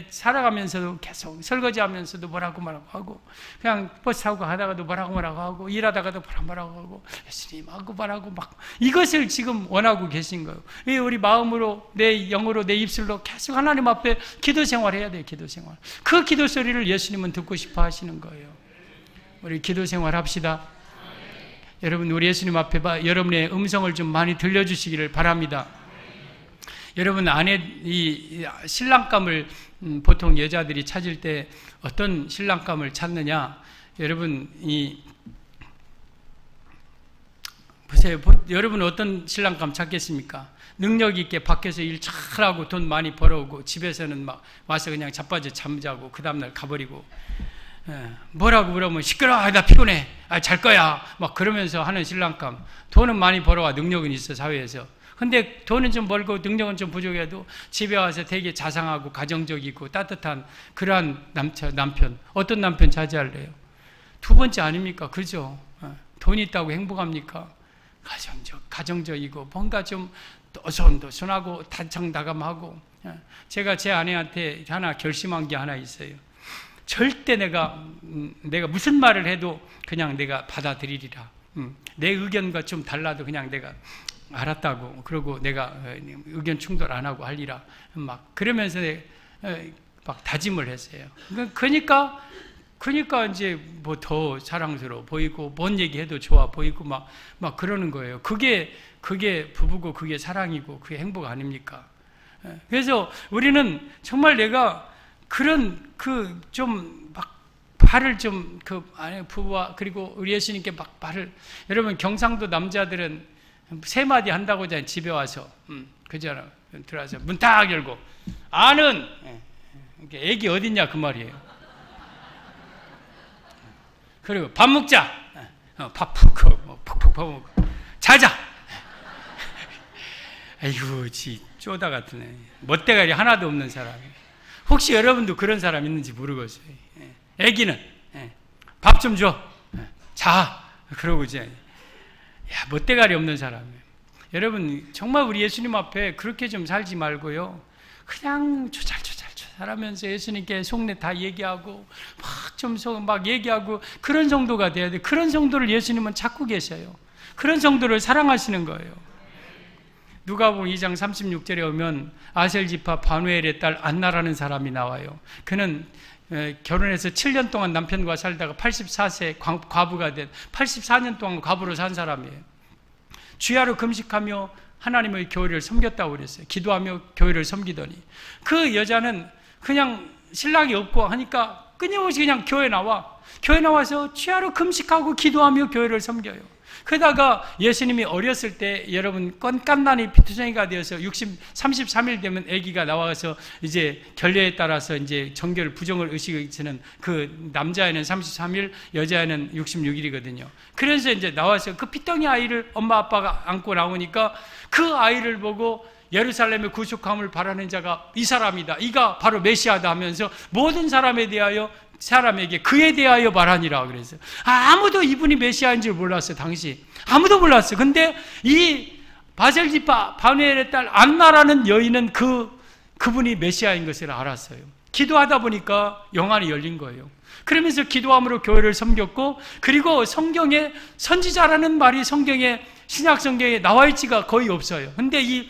살아가면서도 계속 설거지하면서도 뭐라고 하고, 그냥 버스 타고 가다가도 뭐라고 하고, 일하다가도 뭐라고 하고, 예수님 하고 말하고 막 이것을 지금 원하고 계신 거예요. 우리 마음으로, 내 영으로, 내 입술로 계속 하나님 앞에 기도 생활해야 돼요. 기도 생활. 그 기도 소리를 예수님은 듣고 싶어 하시는 거예요. 우리 기도 생활 합시다. 여러분, 우리 예수님 앞에 여러분의 음성을 좀 많이 들려주시기를 바랍니다. 여러분 안에 이 신랑감을 보통 여자들이 찾을 때 어떤 신랑감을 찾느냐? 여러분 보세요. 여러분 어떤 신랑감 찾겠습니까? 능력 있게 밖에서 일 잘하고 돈 많이 벌어오고 집에서는 막 와서 그냥 자빠져 잠자고 그 다음날 가버리고, 뭐라고 그러면 시끄러워, 나 피곤해, 잘 거야, 막 그러면서 하는 신랑감. 돈은 많이 벌어와, 능력은 있어 사회에서. 근데 돈은 좀 벌고 능력은 좀 부족해도 집에 와서 되게 자상하고 가정적이고 따뜻한 그러한 남편. 어떤 남편 차지할래요? 두 번째 아닙니까? 그죠? 돈 있다고 행복합니까? 가정적이고 뭔가 좀 도손도손하고 다정다감하고. 제가 제 아내한테 하나 결심한 게 하나 있어요. 절대 내가 무슨 말을 해도 그냥 내가 받아들이리라. 내 의견과 좀 달라도 그냥 내가 알았다고, 그러고 내가 의견 충돌 안 하고 하리라, 막 그러면서 막 다짐을 했어요. 그러니까 이제 뭐 더 사랑스러워 보이고 뭔 얘기해도 좋아 보이고 막 그러는 거예요. 그게 부부고 그게 사랑이고 그게 행복 아닙니까? 그래서 우리는 정말 내가 그런 좀 막 발을 좀 부부와 그리고 우리 예수님께 막 발을, 여러분 경상도 남자들은 세 마디 한다고 하잖아요. 집에 와서 그잖아. 들어와서 문 딱 열고 아는 애기 어딨냐 그 말이에요. 그리고 밥 먹자. 밥 푹푹 먹고 자자. 아이고 쪼다 같은 애, 멋대가리 하나도 없는 사람이. 혹시 여러분도 그런 사람 있는지 모르겠어요. 애기는 밥 좀 줘. 자. 그러고 이제 멋대가리 없는 사람이에요. 여러분 정말 우리 예수님 앞에 그렇게 좀 살지 말고요, 그냥 조잘하면서 예수님께 속내 다 얘기하고 막 얘기하고 그런 정도가 돼야 돼. 그런 정도를 예수님은 찾고 계셔요. 그런 정도를 사랑하시는 거예요. 누가복음 2장 36절에 오면 아셀 지파 바누엘의 딸 안나라는 사람이 나와요. 그는 결혼해서 7년 동안 남편과 살다가 84세 과부가 된 84년 동안 과부로 산 사람이에요. 주야로 금식하며 하나님의 교회를 섬겼다고 그랬어요. 기도하며 교회를 섬기더니 그 여자는 그냥 신랑이 없고 하니까 끊임없이 그냥 교회 나와서 주야로 금식하고 기도하며 교회를 섬겨요. 그러다가 예수님이 어렸을 때 여러분 깐난이 피투성이가 되어서 33일 되면 아기가 나와서 이제 결례에 따라서 이제 정결 부정을 의식하는 그 남자애는 33일, 여자애는 66일이거든요. 그래서 이제 나와서 그 피덩이 아이를 엄마 아빠가 안고 나오니까 그 아이를 보고 예루살렘의 구속함을 바라는 자가 이 사람이다, 이가 바로 메시아다 하면서 모든 사람에게 그에 대하여 말하니라 그랬어요. 아무도 이분이 메시아인 줄 몰랐어요. 당시 아무도 몰랐어요. 근데 이 바셀지파 바누엘의 딸 안나라는 여인은 그분이 메시아인 것을 알았어요. 기도하다 보니까 영안이 열린 거예요. 그러면서 기도함으로 교회를 섬겼고, 그리고 성경에 선지자라는 말이 신약 성경에 나와 있지가 거의 없어요. 근데 이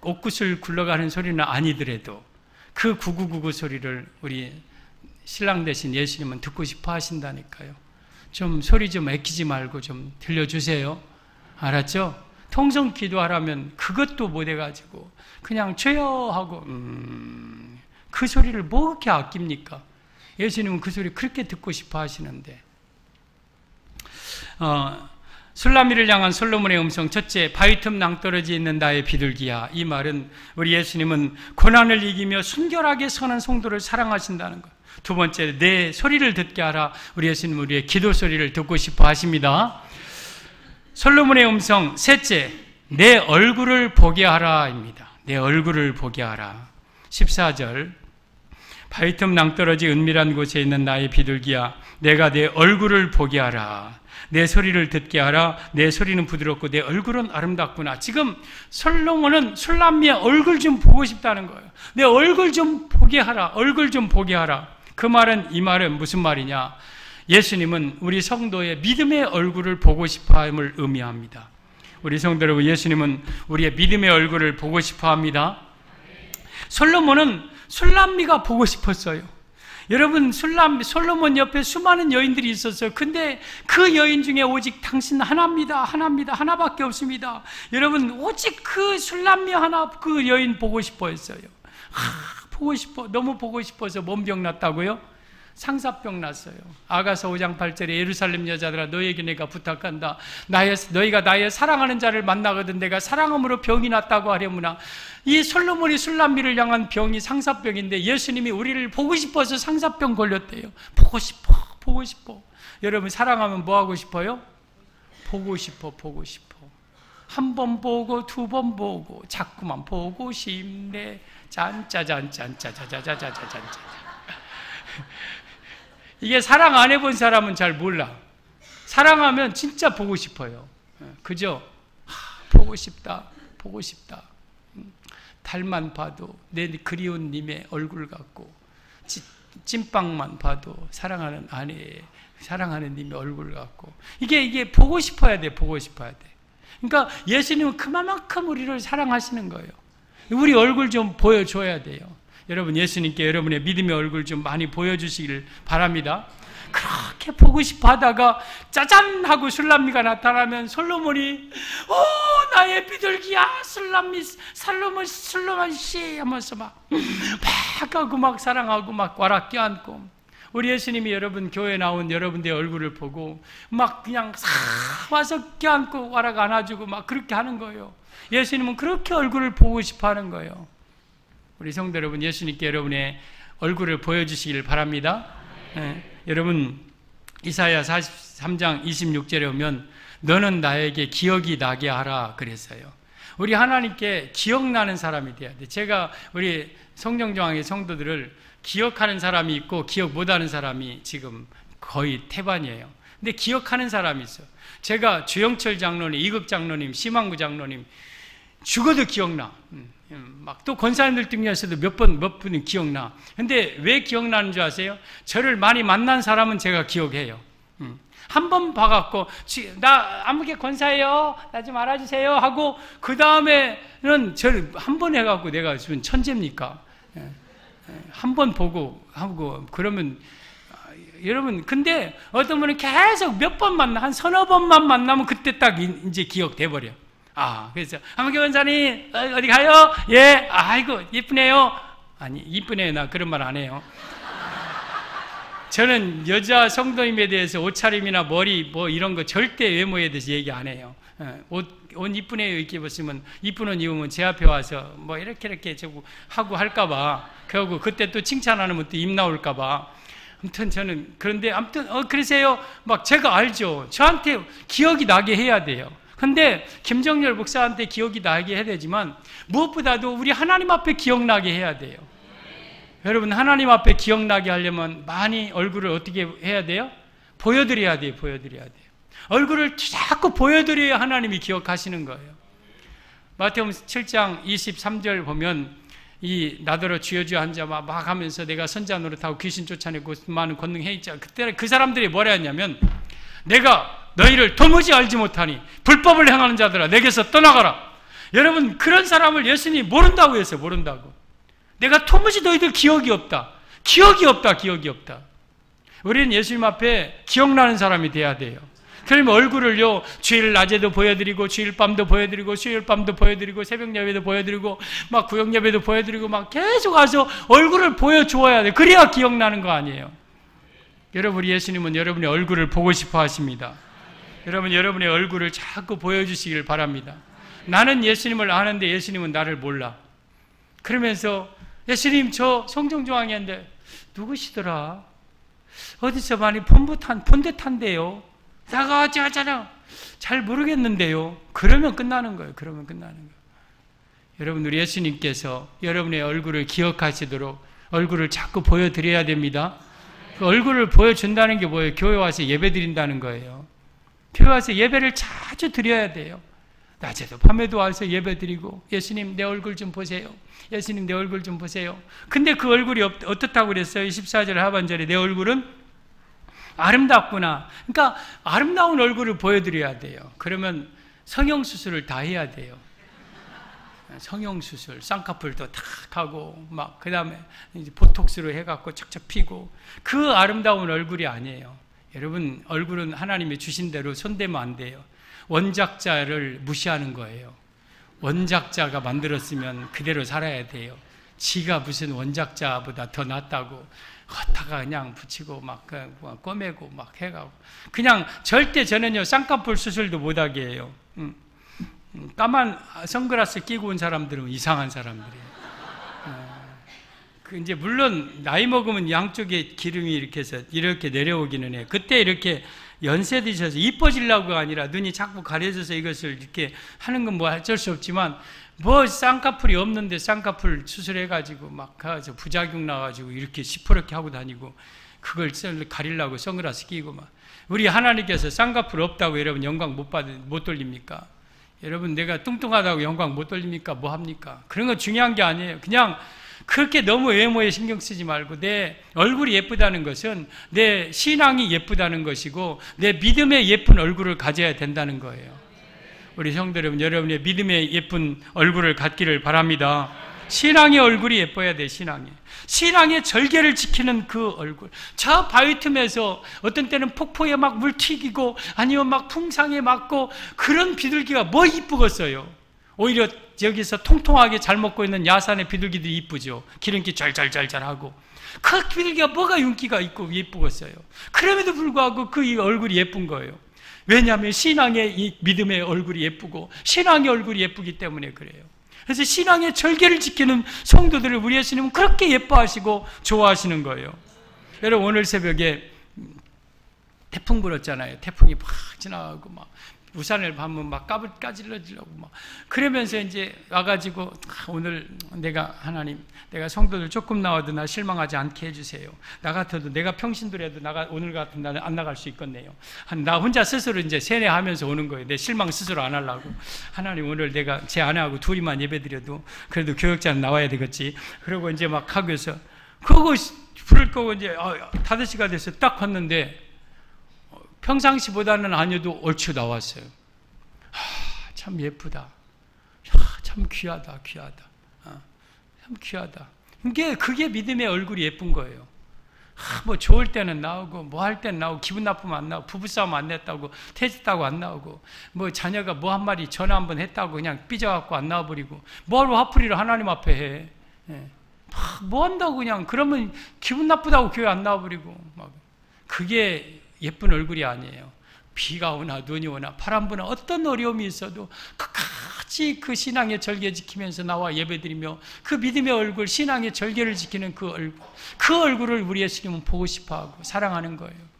꼭 옥구슬 굴러가는 소리는 아니더라도 그 9999 소리를 우리 신랑 되신 예수님은 듣고 싶어 하신다니까요. 좀 소리 좀 애끼지 말고 좀 들려주세요. 알았죠? 통성 기도하라면 그것도 못 해가지고 그냥 죄여 하고 그 소리를 뭐 그렇게 아낍니까? 예수님은 그 소리 그렇게 듣고 싶어 하시는데 술라미를 향한 솔로몬의 음성. 첫째, 바위틈 낭떠러지에 있는 나의 비둘기야. 이 말은 우리 예수님은 고난을 이기며 순결하게 선한 성도를 사랑하신다는 것. 두 번째, 내 소리를 듣게 하라. 우리 예수님은 우리의 기도 소리를 듣고 싶어 하십니다. 솔로몬의 음성. 셋째, 내 얼굴을 보게 하라입니다. 내 얼굴을 보게 하라. 14절, 바위틈 낭떠러지 은밀한 곳에 있는 나의 비둘기야, 내가 내 얼굴을 보게 하라. 내 소리를 듣게 하라. 내 소리는 부드럽고 내 얼굴은 아름답구나. 지금 솔로몬은 술람미의 얼굴 좀 보고 싶다는 거예요. 내 얼굴 좀 보게 하라. 얼굴 좀 보게 하라. 그 말은, 이 말은 무슨 말이냐? 예수님은 우리 성도의 믿음의 얼굴을 보고 싶어함을 의미합니다. 우리 성도 여러분, 예수님은 우리의 믿음의 얼굴을 보고 싶어합니다. 솔로몬은 술람미가 보고 싶었어요. 여러분, 솔로몬 옆에 수많은 여인들이 있었어요. 근데 그 여인 중에 오직 당신 하나입니다. 하나밖에 없습니다. 여러분, 오직 그 술람미 하나, 그 여인 보고 싶어 했어요. 보고 싶어, 너무 보고 싶어서 뭔 병 났다고요? 상사병 났어요. 아가서 5장 8절에 예루살렘 여자들아, 너에게 내가 부탁한다. 너희가 나의 사랑하는 자를 만나거든 내가 사랑함으로 병이 났다고 하려무나. 이 솔로몬이 술람미를 향한 병이 상사병인데 예수님이 우리를 보고 싶어서 상사병 걸렸대요. 보고 싶어. 여러분, 사랑하면 뭐 하고 싶어요? 보고 싶어. 한 번 보고 두 번 보고 자꾸만 보고 싶네. 짠짜잔짠짜자자자자자잔. 이게 사랑 안 해본 사람은 잘 몰라. 사랑하면 진짜 보고 싶어요. 그죠? 보고 싶다. 달만 봐도 내 그리운 님의 얼굴 같고, 찐빵만 봐도 사랑하는 아내, 사랑하는 님의 얼굴 같고, 이게 보고 싶어야 돼. 그러니까 예수님은 그만큼 우리를 사랑하시는 거예요. 우리 얼굴 좀 보여줘야 돼요. 여러분, 예수님께 여러분의 믿음의 얼굴 좀 많이 보여주시길 바랍니다. 그렇게 보고 싶어 하다가 짜잔 하고 술람미가 나타나면 솔로몬이 나의 비둘기야 솔로몬 씨 하면서 막 하고 막 사랑하고 막 와락 껴안고, 우리 예수님이 여러분 교회 나온 여러분들의 얼굴을 보고 막 그냥 싹 와서 껴안고 와락 안아주고 막 그렇게 하는 거예요. 예수님은 그렇게 얼굴을 보고 싶어 하는 거예요. 우리 성도 여러분, 예수님께 여러분의 얼굴을 보여주시길 바랍니다. 여러분, 이사야 43장 26절에 오면 너는 나에게 기억이 나게 하라 그랬어요. 우리 하나님께 기억나는 사람이 돼야 돼. 제가 우리 성령정왕의 성도들을 기억하는 사람이 있고 기억 못하는 사람이 지금 거의 태반이에요. 근데 기억하는 사람이 있어요. 제가 주영철 장로님, 이극 장로님, 심한구 장로님 죽어도 기억나. 막 또 권사님들 등에서도 몇 분은 기억나. 근데 왜 기억나는 줄 아세요? 저를 많이 만난 사람은 제가 기억해요. 한 번 봐갖고 나 아무개 권사예요, 나 좀 알아주세요 하고 그 다음에는 저를 한 번 해갖고 내가 무슨 천재입니까? 한 번 보고 하고 그러면 여러분, 근데 어떤 분은 계속 몇 번 만나, 한 서너 번만 만나면 그때 딱 이제 기억돼 버려. 그래서 한문교 원사님 어디 가요? 예, 아이고 이쁘네요. 아니, 이쁘네요, 나 그런 말 안 해요. 저는 여자 성도님에 대해서 옷차림이나 머리 뭐 이런 거 절대 외모에 대해서 얘기 안 해요. 옷 이쁜 애 이렇게 입었으면 이쁜 옷 입으면 제 앞에 와서 뭐 이렇게 저거 하고 할까봐 그러고 그때 또 칭찬 안 하면 또 입 나올까봐. 아무튼 저는 그런데 아무튼 그러세요. 막 제가 알죠. 저한테 기억이 나게 해야 돼요. 근데 김정렬 목사한테 기억이 나게 해야 되지만 무엇보다도 우리 하나님 앞에 기억나게 해야 돼요. 여러분 하나님 앞에 기억나게 하려면 많이 얼굴을 어떻게 해야 돼요? 보여드려야 돼요. 보여드려야 돼요. 얼굴을 자꾸 보여드려야 하나님이 기억하시는 거예요. 마태복음 7장 23절 보면 이 나더러 주여 주여 한자 막 하면서 내가 선자 노릇하고 귀신 쫓아내고 많은 권능 해있자. 그때 그 사람들이 뭐라 했냐면 내가 너희를 도무지 알지 못하니 불법을 행하는 자들아 내게서 떠나가라. 여러분 그런 사람을 예수님이 모른다고 했어요. 모른다고. 내가 도무지 너희들 기억이 없다. 기억이 없다. 기억이 없다. 우리는 예수님 앞에 기억나는 사람이 돼야 돼요. 그러면 얼굴을요 주일 낮에도 보여드리고 주일 밤도 보여드리고 수요일 밤도 보여드리고 새벽 예배도 보여드리고 막 구역 예배도 보여드리고 막 계속 와서 얼굴을 보여주어야 돼. 그래야 기억나는 거 아니에요. 여러분 우리 예수님은 여러분의 얼굴을 보고 싶어 하십니다. 여러분 여러분의 얼굴을 자꾸 보여주시길 바랍니다. 나는 예수님을 아는데 예수님은 나를 몰라. 그러면서 예수님 저 성정중앙회인데 누구시더라? 어디서 많이 본 듯한데요. 나가 짜잖아. 잘 모르겠는데요. 그러면 끝나는 거예요. 그러면 끝나는 거예요. 여러분 우리 예수님께서 여러분의 얼굴을 기억하시도록 얼굴을 자꾸 보여드려야 됩니다. 그 얼굴을 보여준다는 게 뭐예요? 교회 와서 예배 드린다는 거예요. 교회 와서 예배를 자주 드려야 돼요. 낮에도 밤에도 와서 예배 드리고 예수님 내 얼굴 좀 보세요. 예수님 내 얼굴 좀 보세요. 근데 그 얼굴이 어떻다고 그랬어요? 14절 하반절에 내 얼굴은 아름답구나. 그러니까 아름다운 얼굴을 보여드려야 돼요. 그러면 성형수술을 다 해야 돼요. 성형수술, 쌍꺼풀도 탁 하고 막 그 다음에 이제 보톡스로 해갖고 척척 피고 그 아름다운 얼굴이 아니에요. 여러분 얼굴은 하나님이 주신 대로 손대면 안 돼요. 원작자를 무시하는 거예요. 원작자가 만들었으면 그대로 살아야 돼요. 지가 무슨 원작자보다 더 낫다고 걷다가 그냥 붙이고 막 꼬매고 막 해가고 그냥 절대 저는요 쌍꺼풀 수술도 못하게 해요. 까만 선글라스 끼고 온 사람들은 이상한 사람들이에요. 그 이제 물론 나이 먹으면 양쪽에 기름이 이렇게 해서 이렇게 내려오기는 해요. 그때 이렇게 연세 드셔서 이뻐지려고가 아니라 눈이 자꾸 가려져서 이것을 이렇게 하는 건 뭐 어쩔 수 없지만 뭐 쌍꺼풀이 없는데 쌍꺼풀 수술해가지고 막 가서 부작용 나가지고 이렇게 시퍼렇게 하고 다니고 그걸 가리려고 선글라스 끼고 막 우리 하나님께서 쌍꺼풀 없다고 여러분 영광 못 돌립니까? 여러분 내가 뚱뚱하다고 영광 못 돌립니까? 뭐 합니까? 그런 건 중요한 게 아니에요. 그냥 그렇게 너무 외모에 신경 쓰지 말고 내 얼굴이 예쁘다는 것은 내 신앙이 예쁘다는 것이고 내 믿음의 예쁜 얼굴을 가져야 된다는 거예요. 우리 성도 여러분, 여러분의 믿음의 예쁜 얼굴을 갖기를 바랍니다. 신앙의 얼굴이 예뻐야 돼. 신앙의 절개를 지키는 그 얼굴. 저 바위 틈에서 어떤 때는 폭포에 막 물 튀기고 아니면 막 풍상에 맞고 그런 비둘기가 뭐 이쁘겠어요. 오히려 여기서 통통하게 잘 먹고 있는 야산의 비둘기들이 이쁘죠. 기름기 짤짤짤짤하고 그 비둘기가 뭐가 윤기가 있고 예쁘겠어요. 그럼에도 불구하고 그 얼굴이 예쁜 거예요. 왜냐하면 신앙의 이 믿음의 얼굴이 예쁘고 신앙의 얼굴이 예쁘기 때문에 그래요. 그래서 신앙의 절개를 지키는 성도들을 우리 예수님은 그렇게 예뻐하시고 좋아하시는 거예요. 여러분 오늘 새벽에 태풍 불었잖아요. 태풍이 막 지나가고 막 우산을 받으면 막 까질러지려고 막 그러면서 이제 와가지고 오늘 내가 하나님 내가 성도들 조금 나와도 나 실망하지 않게 해주세요. 나 같아도 내가 평신도라도 오늘 같은 날은 안 나갈 수 있겠네요. 나 혼자 스스로 이제 세뇌하면서 오는 거예요. 내 실망 스스로 안 하려고. 하나님 오늘 내가 제 아내하고 둘이만 예배드려도 그래도 교역자는 나와야 되겠지. 그러고 이제 막 하고서 그거 불을 끄고 이제 5시가 돼서 딱 갔는데 평상시보다는 아니어도 얼추 나왔어요. 참 예쁘다. 참 귀하다. 참 귀하다. 그게 믿음의 얼굴이 예쁜 거예요. 뭐 좋을 때는 나오고 뭐 할 때는 나오고 기분 나쁘면 안 나오고 부부싸움 안 냈다고 퇴직했다고 안 나오고 뭐 자녀가 뭐 한 마디 전화 한번 했다고 그냥 삐져갖고 안 나와버리고 뭐하러 화풀이를 하나님 앞에 해. 뭐 한다고 그냥 그러면 기분 나쁘다고 교회 안 나와버리고 막 그게 예쁜 얼굴이 아니에요. 비가 오나 눈이 오나 바람 부나 어떤 어려움이 있어도 끝까지 그 신앙의 절개 지키면서 나와 예배드리며 그 믿음의 얼굴, 신앙의 절개를 지키는 그 얼굴을 우리 예수님은 보고 싶어하고 사랑하는 거예요.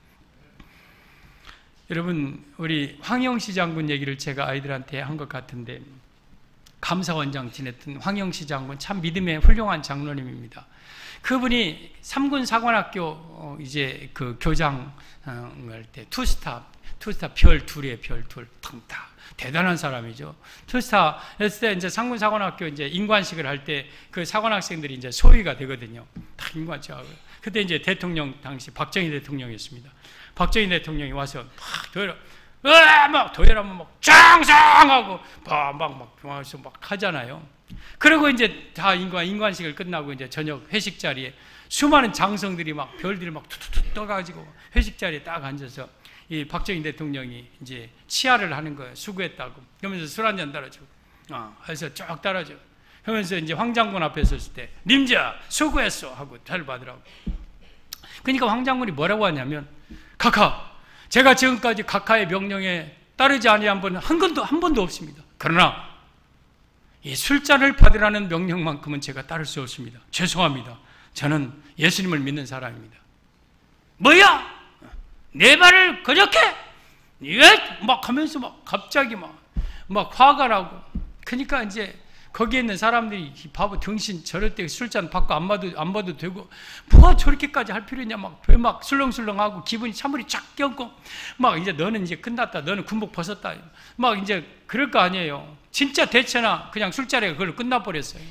여러분, 우리 황영시 장군 얘기를 제가 아이들한테 한 것 같은데, 감사원장 지냈던 황영시 장군 참 믿음의 훌륭한 장로님입니다. 그분이 3군 사관학교 이제 그 교장 할 때 투스타 별 둘이에요. 별 둘. 다 대단한 사람이죠. 투스타 했을 때 이제 3군 사관학교 이제 인관식을 할 때 그 사관학생들이 이제 소위가 되거든요. 다 인관식하고. 그때 이제 대통령 당시 박정희 대통령이었습니다. 박정희 대통령이 와서 막 도열하, 막 도열하면 막 장상하고 막 하잖아요. 그리고 이제 다 인관식을 끝나고 이제 저녁 회식 자리에 수많은 장성들이 막 별들이 막 툭툭툭 떠가지고 회식 자리에 딱 앉아서 이 박정희 대통령이 이제 치하를 하는 거예요. 수고했다고. 그러면서 술 한잔 따라주고, 해서 쭉 따라줘. 그러면서 이제 황장군 앞에 섰을 때, 님자 수고했어 하고 잘 받으라고. 그러니까 황장군이 뭐라고 하냐면, 각하, 제가 지금까지 각하의 명령에 따르지 아니한 분은 한 번도 없습니다. 그러나 이 술잔을 받으라는 명령만큼은 제가 따를 수 없습니다. 죄송합니다. 저는 예수님을 믿는 사람입니다. 뭐야? 내 말을 그렇게? 막 하면서 막 갑자기 막 화가 나고. 그러니까 이제 거기에 있는 사람들이 바보 등신 저럴 때 술잔 받고 안 봐도 되고 뭐가 저렇게까지 할 필요 있냐 막 술렁술렁하고 기분이 찬물이 쫙 껴고 막 이제 너는 이제 끝났다. 너는 군복 벗었다. 막 이제 그럴 거 아니에요. 진짜 대체나 그냥 술자리가 그걸로 끝나버렸어요.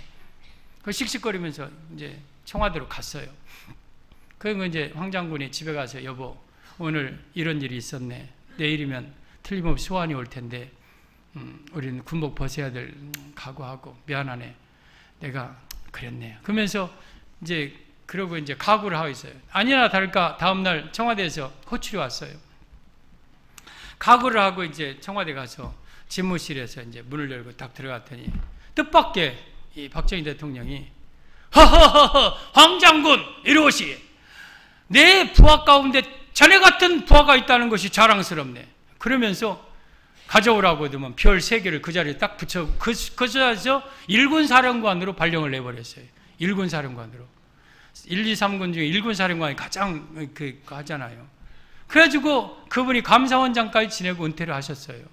그 씩씩거리면서 이제 청와대로 갔어요. 그리고 이제 황장군이 집에 가서 여보 오늘 이런 일이 있었네. 내일이면 틀림없이 소환이 올 텐데 우리는 군복 벗어야 될 각오하고 미안하네. 내가 그랬네. 그러면서 이제 그러고 이제 각오를 하고 있어요. 아니나 다를까 다음날 청와대에서 호출이 왔어요. 각오를 하고 이제 청와대 가서 집무실에서 이제 문을 열고 딱 들어갔더니 뜻밖의 이 박정희 대통령이 허허허허 황장군 이러시 내 부하 가운데 자네 같은 부하가 있다는 것이 자랑스럽네. 그러면서 가져오라고 하더만 별 3개를 그 자리에 딱 붙여 그 자리에서 1군 사령관으로 발령을 내버렸어요. 1군 사령관으로. 1, 2, 3군 중에 1군 사령관이 가장 하잖아요. 그래가지고 그분이 감사원장까지 지내고 은퇴를 하셨어요.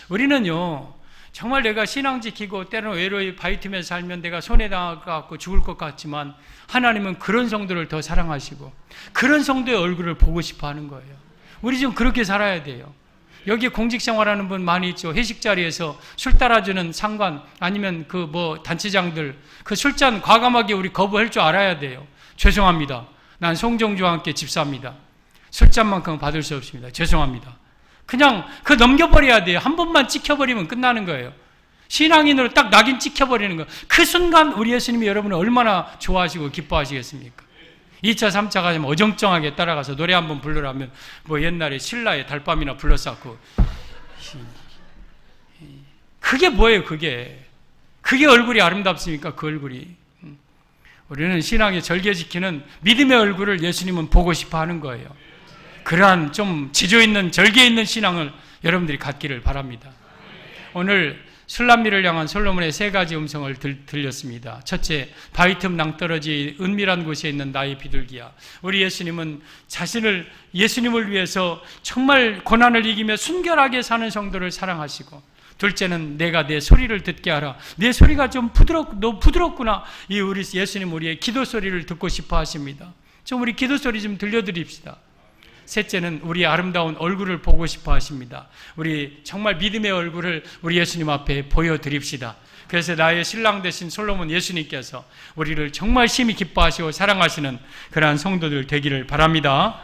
우리는요 정말 내가 신앙 지키고 때로는 외로이 바위틈에 살면 내가 손해당하고 죽을 것 같지만 하나님은 그런 성도를 더 사랑하시고 그런 성도의 얼굴을 보고 싶어 하는 거예요. 우리 좀 그렇게 살아야 돼요. 여기 공직생활하는 분 많이 있죠. 회식 자리에서 술 따라주는 상관 아니면 그 단체장들 그 술잔 과감하게 우리 거부할 줄 알아야 돼요. 죄송합니다. 난 송정주와 함께 집사입니다. 술잔만큼은 받을 수 없습니다. 죄송합니다. 그냥 그 넘겨버려야 돼요. 한 번만 찍혀버리면 끝나는 거예요. 신앙인으로 딱 낙인 찍혀버리는 거. 그 순간 우리 예수님이 여러분을 얼마나 좋아하시고 기뻐하시겠습니까? 2차, 3차 가면 어정쩡하게 따라가서 노래 한번 부르라면 옛날에 신라의 달밤이나 불러쌌고 그게 뭐예요 그게 얼굴이 아름답습니까? 그 얼굴이. 우리는 신앙의 절개 지키는 믿음의 얼굴을 예수님은 보고 싶어 하는 거예요. 그러한 좀 지조 있는 절개 있는 신앙을 여러분들이 갖기를 바랍니다. 오늘 술람미를 향한 솔로몬의 3가지 음성을 들렸습니다. 첫째, 바위틈 낭떠러지 은밀한 곳에 있는 나의 비둘기야. 우리 예수님은 자신을 예수님을 위해서 정말 고난을 이기며 순결하게 사는 성도를 사랑하시고, 둘째는 내가 내 소리를 듣게 하라. 내 소리가 좀 너무 부드럽구나. 이 우리 예수님 우리의 기도 소리를 듣고 싶어 하십니다. 좀 우리 기도 소리 좀 들려드립시다. 셋째는 우리 아름다운 얼굴을 보고 싶어 하십니다. 우리 정말 믿음의 얼굴을 우리 예수님 앞에 보여드립시다. 그래서 나의 신랑 되신 솔로몬 예수님께서 우리를 정말 심히 기뻐하시고 사랑하시는 그러한 성도들 되기를 바랍니다.